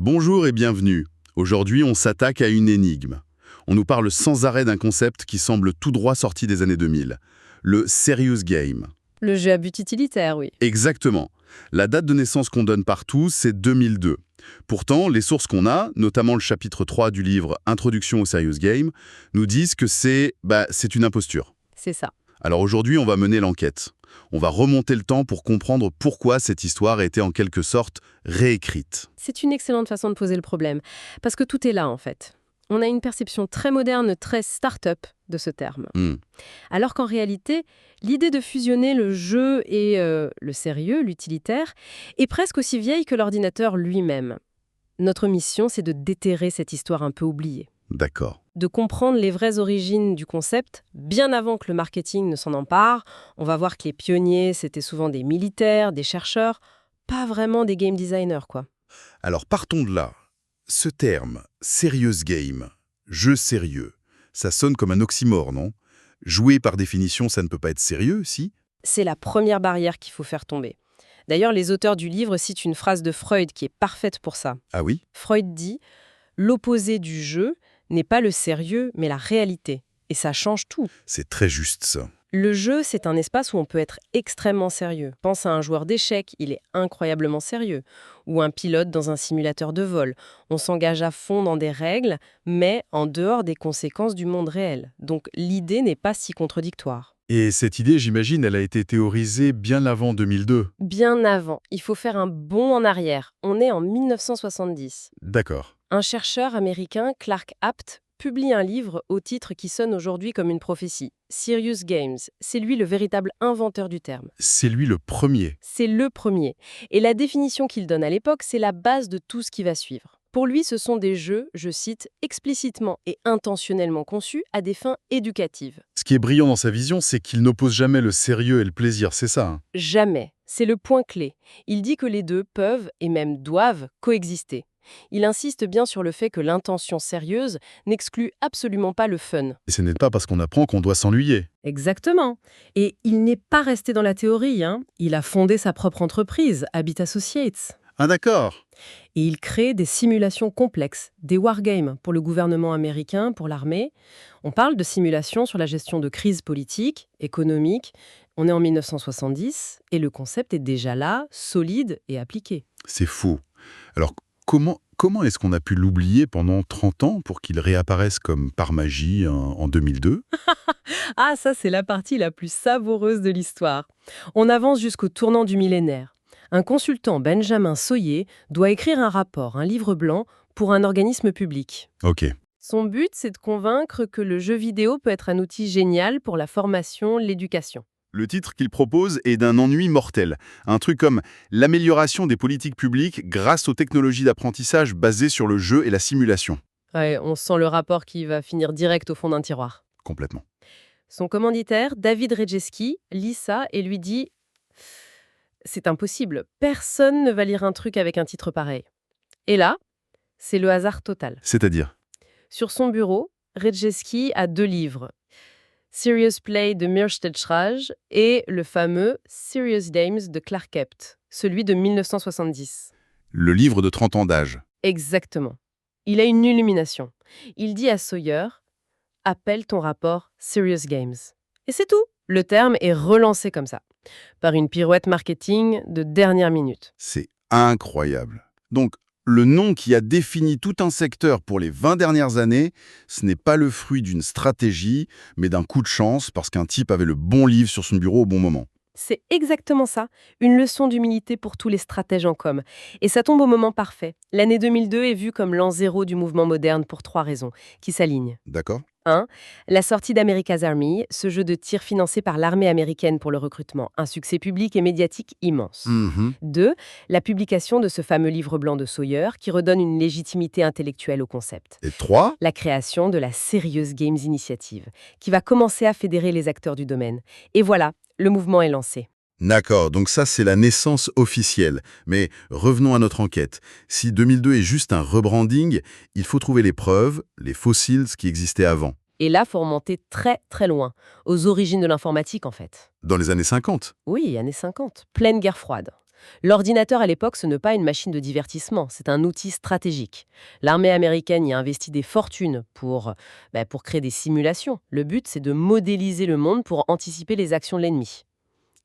Bonjour et bienvenue. Aujourd'hui, on s'attaque à une énigme. On nous parle sans arrêt d'un concept qui semble tout droit sorti des années 2000. Le serious game. Le jeu à but utilitaire, oui. Exactement. La date de naissance qu'on donne partout, c'est 2002. Pourtant, les sources qu'on a, notamment le chapitre 3 du livre Introduction au serious game, nous disent que c'est une imposture. C'est ça. Alors aujourd'hui, on va mener l'enquête. On va remonter le temps pour comprendre pourquoi cette histoire a été en quelque sorte réécrite. C'est une excellente façon de poser le problème, parce que tout est là, en fait. On a une perception très moderne, très start-up de ce terme. Alors qu'en réalité, l'idée de fusionner le jeu et le sérieux, l'utilitaire, est presque aussi vieille que l'ordinateur lui-même. Notre mission, c'est de déterrer cette histoire un peu oubliée. D'accord. De comprendre les vraies origines du concept, bien avant que le marketing ne s'en empare. On va voir que les pionniers, c'était souvent des militaires, des chercheurs, pas vraiment des game designers, quoi. Alors partons de là. Ce terme, serious game, jeu sérieux, ça sonne comme un oxymore, non? Jouer par définition, ça ne peut pas être sérieux, si? C'est la première barrière qu'il faut faire tomber. D'ailleurs, les auteurs du livre citent une phrase de Freud qui est parfaite pour ça. Ah oui? Freud dit « L'opposé du jeu n'est pas le sérieux, mais la réalité. » Et ça change tout. C'est très juste ça. Le jeu, c'est un espace où on peut être extrêmement sérieux. Pense à un joueur d'échecs, il est incroyablement sérieux. Ou un pilote dans un simulateur de vol. On s'engage à fond dans des règles, mais en dehors des conséquences du monde réel. Donc l'idée n'est pas si contradictoire. Et cette idée, j'imagine, elle a été théorisée bien avant 2002. Bien avant, il faut faire un bond en arrière. On est en 1970. D'accord. Un chercheur américain, Clark Apt, publie un livre au titre qui sonne aujourd'hui comme une prophétie. Serious Games. C'est lui le véritable inventeur du terme. C'est lui le premier. C'est le premier. Et la définition qu'il donne à l'époque, c'est la base de tout ce qui va suivre. Pour lui, ce sont des jeux, je cite, explicitement et intentionnellement conçus à des fins éducatives. Ce qui est brillant dans sa vision, c'est qu'il n'oppose jamais le sérieux et le plaisir, c'est ça, hein? Jamais. C'est le point clé. Il dit que les deux peuvent, et même doivent, coexister. Il insiste bien sur le fait que l'intention sérieuse n'exclut absolument pas le fun. Et ce n'est pas parce qu'on apprend qu'on doit s'ennuyer. Exactement. Et il n'est pas resté dans la théorie, hein. Il a fondé sa propre entreprise, Habit Associates. Ah d'accord. Et il crée des simulations complexes, des wargames pour le gouvernement américain, pour l'armée. On parle de simulations sur la gestion de crises politiques, économiques. On est en 1970 et le concept est déjà là, solide et appliqué. C'est fou. Alors, comment est-ce qu'on a pu l'oublier pendant 30 ans pour qu'il réapparaisse comme par magie en 2002? Ah, ça c'est la partie la plus savoureuse de l'histoire. On avance jusqu'au tournant du millénaire. Un consultant, Benjamin Soyer, doit écrire un rapport, un livre blanc, pour un organisme public. Ok. Son but, c'est de convaincre que le jeu vidéo peut être un outil génial pour la formation, l'éducation. Le titre qu'il propose est d'un ennui mortel. Un truc comme l'amélioration des politiques publiques grâce aux technologies d'apprentissage basées sur le jeu et la simulation. Ouais, on sent le rapport qui va finir direct au fond d'un tiroir. Complètement. Son commanditaire, David Rejewski, lit ça et lui dit « C'est impossible, personne ne va lire un truc avec un titre pareil. » Et là, c'est le hasard total. C'est-à-dire? Sur son bureau, Rejewski a 2 livres. Serious Play de Mirstedt-Schrage et le fameux Serious Games de Clark Apt, celui de 1970. Le livre de 30 ans d'âge. Exactement. Il a une illumination. Il dit à Sawyer « Appelle ton rapport Serious Games ». Et c'est tout. Le terme est relancé comme ça, par une pirouette marketing de dernière minute. C'est incroyable. Donc, le nom qui a défini tout un secteur pour les 20 dernières années, ce n'est pas le fruit d'une stratégie, mais d'un coup de chance parce qu'un type avait le bon livre sur son bureau au bon moment. C'est exactement ça, une leçon d'humilité pour tous les stratèges en com. Et ça tombe au moment parfait. L'année 2002 est vue comme l'an zéro du mouvement moderne pour 3 raisons, qui s'alignent. D'accord? 1. La sortie d'America's Army, ce jeu de tir financé par l'armée américaine pour le recrutement, un succès public et médiatique immense. 2. La publication de ce fameux livre blanc de Sawyer qui redonne une légitimité intellectuelle au concept. Et 3? La création de la Serious Games Initiative, qui va commencer à fédérer les acteurs du domaine. Et voilà, le mouvement est lancé. D'accord, donc ça c'est la naissance officielle. Mais revenons à notre enquête. Si 2002 est juste un rebranding, il faut trouver les preuves, les fossiles qui existaient avant. Et là, il faut remonter très très loin, aux origines de l'informatique en fait. Dans les années 50. Oui, années 50, pleine guerre froide. L'ordinateur à l'époque, ce n'est pas une machine de divertissement, c'est un outil stratégique. L'armée américaine y a investi des fortunes pour créer des simulations. Le but, c'est de modéliser le monde pour anticiper les actions de l'ennemi.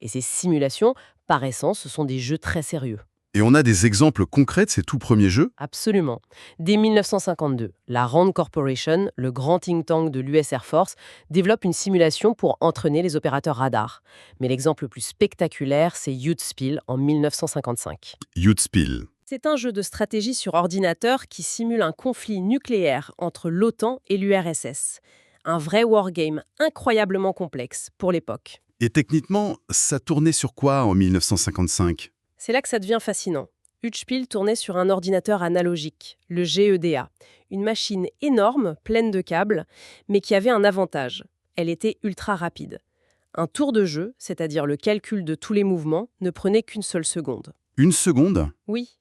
Et ces simulations, par essence, ce sont des jeux très sérieux. Et on a des exemples concrets de ces tout premiers jeux? Absolument. Dès 1952, la RAND Corporation, le grand think tank de l'US Air Force, développe une simulation pour entraîner les opérateurs radars. Mais l'exemple le plus spectaculaire, c'est Youthspill en 1955. Youthspill. C'est un jeu de stratégie sur ordinateur qui simule un conflit nucléaire entre l'OTAN et l'URSS. Un vrai wargame incroyablement complexe pour l'époque. Et techniquement, ça tournait sur quoi en 1955? C'est là que ça devient fascinant. Youthspill tournait sur un ordinateur analogique, le GEDA, une machine énorme, pleine de câbles, mais qui avait un avantage. Elle était ultra rapide. Un tour de jeu, c'est-à-dire le calcul de tous les mouvements, ne prenait qu'une seule seconde. Une seconde? Oui.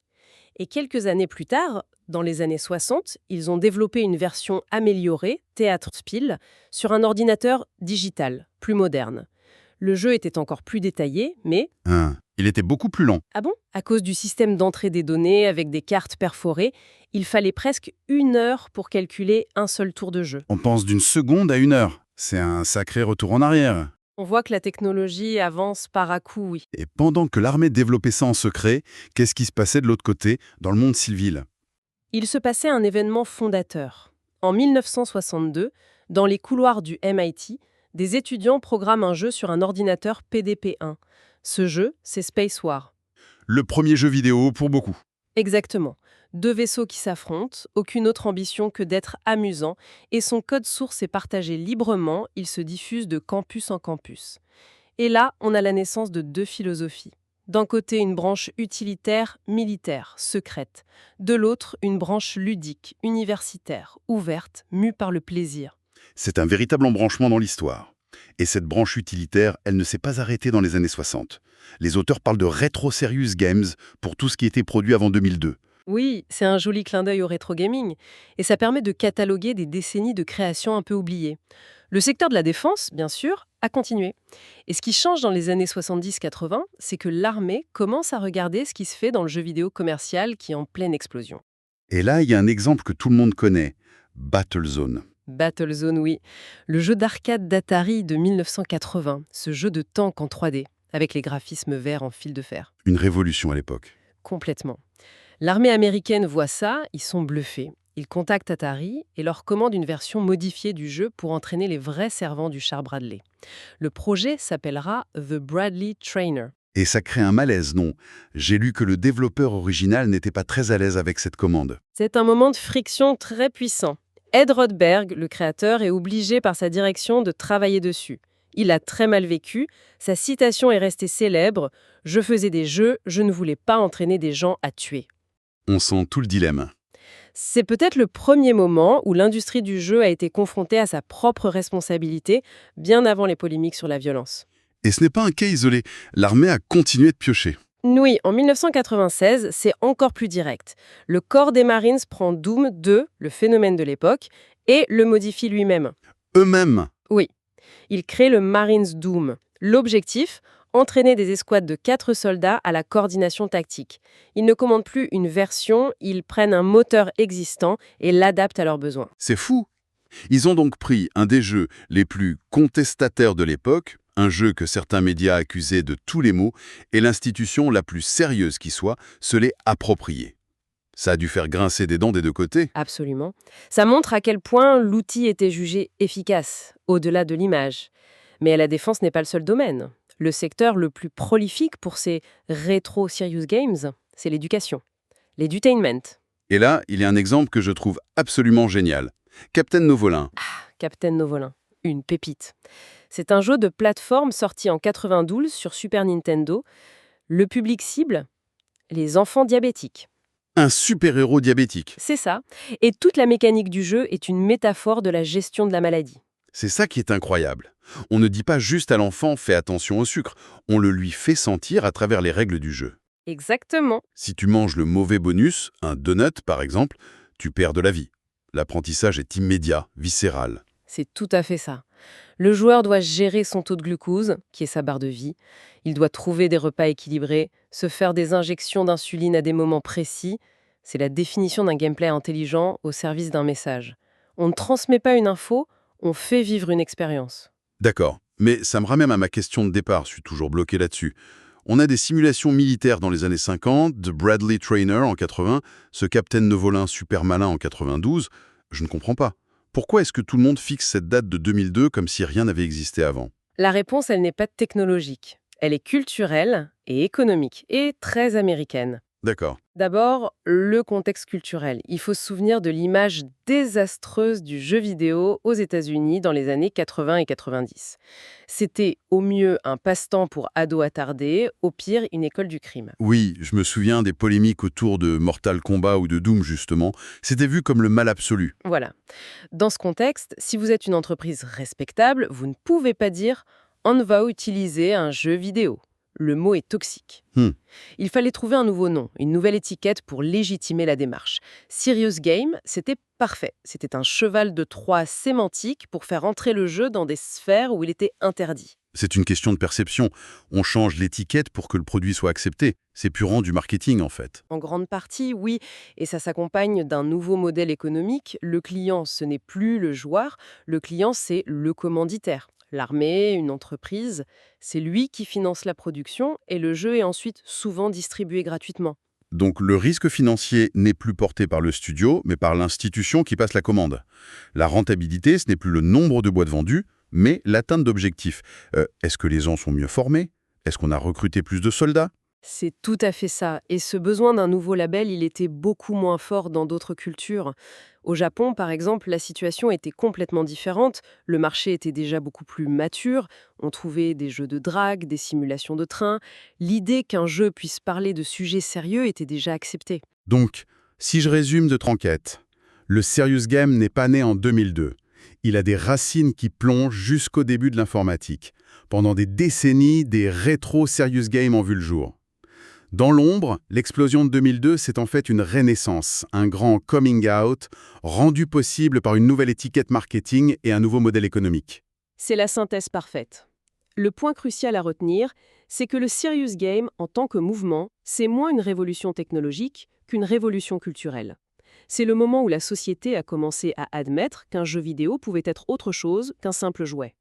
Et quelques années plus tard, dans les années 60, ils ont développé une version améliorée, Theaterspill, sur un ordinateur digital, plus moderne. Le jeu était encore plus détaillé, mais... Il était beaucoup plus lent. Ah bon? À cause du système d'entrée des données avec des cartes perforées, il fallait presque 1 heure pour calculer un seul tour de jeu. On pense d'une seconde à 1 heure. C'est un sacré retour en arrière. On voit que la technologie avance par à-coups, oui. Et pendant que l'armée développait ça en secret, qu'est-ce qui se passait de l'autre côté, dans le monde civil? Il se passait un événement fondateur. En 1962, dans les couloirs du MIT, des étudiants programment un jeu sur un ordinateur PDP-1. Ce jeu, c'est Space War. Le premier jeu vidéo pour beaucoup. Exactement. 2 vaisseaux qui s'affrontent, aucune autre ambition que d'être amusant, et son code source est partagé librement, il se diffuse de campus en campus. Et là, on a la naissance de 2 philosophies. D'un côté, une branche utilitaire, militaire, secrète. De l'autre, une branche ludique, universitaire, ouverte, mue par le plaisir. C'est un véritable embranchement dans l'histoire. Et cette branche utilitaire, elle ne s'est pas arrêtée dans les années 60. Les auteurs parlent de Retro Serious Games pour tout ce qui était produit avant 2002. Oui, c'est un joli clin d'œil au rétro gaming, et ça permet de cataloguer des décennies de créations un peu oubliées. Le secteur de la défense, bien sûr, a continué. Et ce qui change dans les années 70-80, c'est que l'armée commence à regarder ce qui se fait dans le jeu vidéo commercial qui est en pleine explosion. Et là, il y a un exemple que tout le monde connaît, Battlezone. Battlezone, oui. Le jeu d'arcade d'Atari de 1980, ce jeu de tank en 3D, avec les graphismes verts en fil de fer. Une révolution à l'époque. Complètement. L'armée américaine voit ça, ils sont bluffés. Ils contactent Atari et leur commandent une version modifiée du jeu pour entraîner les vrais servants du char Bradley. Le projet s'appellera The Bradley Trainer. Et ça crée un malaise, non? J'ai lu que le développeur original n'était pas très à l'aise avec cette commande. C'est un moment de friction très puissant. Ed Rodberg, le créateur, est obligé par sa direction de travailler dessus. Il a très mal vécu, sa citation est restée célèbre « Je faisais des jeux, je ne voulais pas entraîner des gens à tuer ». On sent tout le dilemme. C'est peut-être le premier moment où l'industrie du jeu a été confrontée à sa propre responsabilité, bien avant les polémiques sur la violence. Et ce n'est pas un cas isolé. L'armée a continué de piocher. Oui, en 1996, c'est encore plus direct. Le corps des Marines prend Doom 2, le phénomène de l'époque, et le modifie lui-même. Eux-mêmes. Oui. Il crée le Marines Doom. L'objectif, entraîner des escouades de 4 soldats à la coordination tactique. Ils ne commandent plus une version, ils prennent un moteur existant et l'adaptent à leurs besoins. C'est fou. Ils ont donc pris un des jeux les plus contestataires de l'époque, un jeu que certains médias accusaient de tous les maux, et l'institution la plus sérieuse qui soit se l'est appropriée. Ça a dû faire grincer des dents des 2 côtés. Absolument. Ça montre à quel point l'outil était jugé efficace, au-delà de l'image. Mais la défense n'est pas le seul domaine. Le secteur le plus prolifique pour ces rétro serious games, c'est l'éducation, l'edutainment. Et là, il y a un exemple que je trouve absolument génial. Captain Novolin. Captain Novolin, une pépite. C'est un jeu de plateforme sorti en 92 sur Super Nintendo. Le public cible, les enfants diabétiques. Un super-héros diabétique. C'est ça. Et toute la mécanique du jeu est une métaphore de la gestion de la maladie. C'est ça qui est incroyable. On ne dit pas juste à l'enfant « fais attention au sucre », on le lui fait sentir à travers les règles du jeu. Exactement. Si tu manges le mauvais bonus, un donut par exemple, tu perds de la vie. L'apprentissage est immédiat, viscéral. C'est tout à fait ça. Le joueur doit gérer son taux de glucose, qui est sa barre de vie. Il doit trouver des repas équilibrés, se faire des injections d'insuline à des moments précis. C'est la définition d'un gameplay intelligent au service d'un message. On ne transmet pas une info, on fait vivre une expérience. D'accord, mais ça me ramène à ma question de départ, je suis toujours bloqué là-dessus. On a des simulations militaires dans les années 50, de Bradley Trainer en 80, ce capitaine Nevolin super malin en 92. Je ne comprends pas. Pourquoi est-ce que tout le monde fixe cette date de 2002 comme si rien n'avait existé avant? La réponse, elle n'est pas technologique. Elle est culturelle et économique, et très américaine. D'accord. D'abord, le contexte culturel. Il faut se souvenir de l'image désastreuse du jeu vidéo aux États-Unis dans les années 80 et 90. C'était au mieux un passe-temps pour ados attardés, au pire une école du crime. Oui, je me souviens des polémiques autour de Mortal Kombat ou de Doom, justement. C'était vu comme le mal absolu. Voilà. Dans ce contexte, si vous êtes une entreprise respectable, vous ne pouvez pas dire «on va utiliser un jeu vidéo». Le mot est toxique. Il fallait trouver un nouveau nom, une nouvelle étiquette pour légitimer la démarche. Serious Game, c'était parfait. C'était un cheval de Troie sémantique pour faire entrer le jeu dans des sphères où il était interdit. C'est une question de perception. On change l'étiquette pour que le produit soit accepté. C'est purement du marketing, en fait. En grande partie, oui, et ça s'accompagne d'un nouveau modèle économique. Le client, ce n'est plus le joueur, le client, c'est le commanditaire. L'armée, une entreprise, c'est lui qui finance la production et le jeu est ensuite souvent distribué gratuitement. Donc le risque financier n'est plus porté par le studio, mais par l'institution qui passe la commande. La rentabilité, ce n'est plus le nombre de boîtes vendues, mais l'atteinte d'objectifs. Est-ce que les gens sont mieux formés? Est-ce qu'on a recruté plus de soldats? C'est tout à fait ça. Et ce besoin d'un nouveau label, il était beaucoup moins fort dans d'autres cultures. Au Japon, par exemple, la situation était complètement différente. Le marché était déjà beaucoup plus mature. On trouvait des jeux de drague, des simulations de train. L'idée qu'un jeu puisse parler de sujets sérieux était déjà acceptée. Donc, si je résume de Tranquette, le Serious Game n'est pas né en 2002. Il a des racines qui plongent jusqu'au début de l'informatique. Pendant des décennies, des rétro-Serious Games ont vu le jour. Dans l'ombre, l'explosion de 2002, c'est en fait une renaissance, un grand coming out, rendu possible par une nouvelle étiquette marketing et un nouveau modèle économique. C'est la synthèse parfaite. Le point crucial à retenir, c'est que le serious game, en tant que mouvement, c'est moins une révolution technologique qu'une révolution culturelle. C'est le moment où la société a commencé à admettre qu'un jeu vidéo pouvait être autre chose qu'un simple jouet.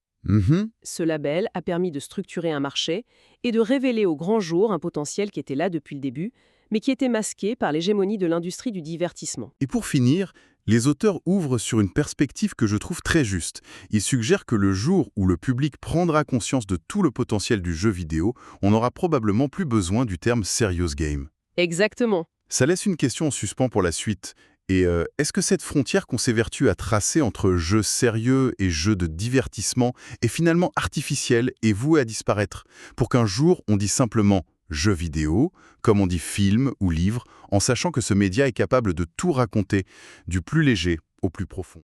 Ce label a permis de structurer un marché et de révéler au grand jour un potentiel qui était là depuis le début, mais qui était masqué par l'hégémonie de l'industrie du divertissement. Et pour finir, les auteurs ouvrent sur une perspective que je trouve très juste. Ils suggèrent que le jour où le public prendra conscience de tout le potentiel du jeu vidéo, on n'aura probablement plus besoin du terme « serious game ». Exactement. Ça laisse une question en suspens pour la suite. Et est-ce que cette frontière qu'on s'évertue à tracer entre jeu sérieux et jeu de divertissement est finalement artificielle et vouée à disparaître, pour qu'un jour on dit simplement jeu vidéo, comme on dit film ou livre, en sachant que ce média est capable de tout raconter, du plus léger au plus profond?